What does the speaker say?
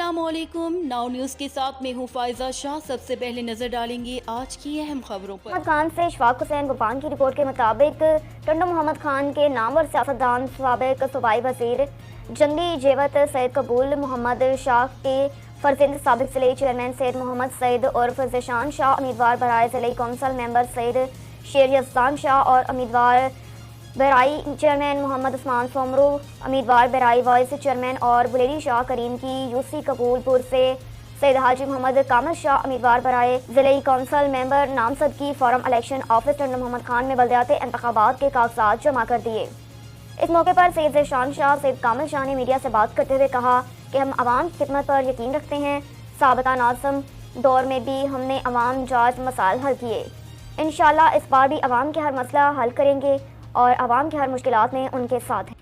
अस्सलाम वालेकुम। Now news के साथ मैं हूँ फाइजा शाह। सबसे पहले नजर डालेंगे आज की अहम खबरों पर। मोहम्मद खान से इशफाक हुसैन गुलबान की रिपोर्ट के मुताबिक टंडो मोहम्मद खान के नामवर सियासतदान साबिक सूबाई वजीर जंगी जेवत सैयद कबूल मोहम्मद शाह के फर्जिंद साबिक जिले चेयरमैन सैयद मोहम्मद सईद और फजशान शाह उम्मीदवार बराए जिले कौंसल मेंबर सैयद शेर यज़दान शाह और उम्मीदवार बराई चेयरमैन मोहम्मद उस्मान सोमरू उम्मीदवार बराई वाइस चेयरमैन और बुलेरी शाह करीम की यूसी कबूलपुर से सैयद हाजी मोहम्मद कामिल शाह उम्मीदवार बराए जिले कौंसल मेंबर नामजद की form election office Tando Mohammad Khan में बल्दियाती इंतखाबात के कागजात जमा कर दिए। इस मौके पर सैयद ज़ेशान शाह सैयद कामिल शाह ने मीडिया से बात करते हुए कहा कि हम आवाम की खिदमत पर यकीन रखते हैं। साबिका नाज़िम दौर में भी हमने अवाम जायज़ मसाइल हल किए। इंशाअल्लाह इस बार भी अवाम के हर मसला हल करेंगे और अवाम की हर मुश्किलात में उनके साथ हैं।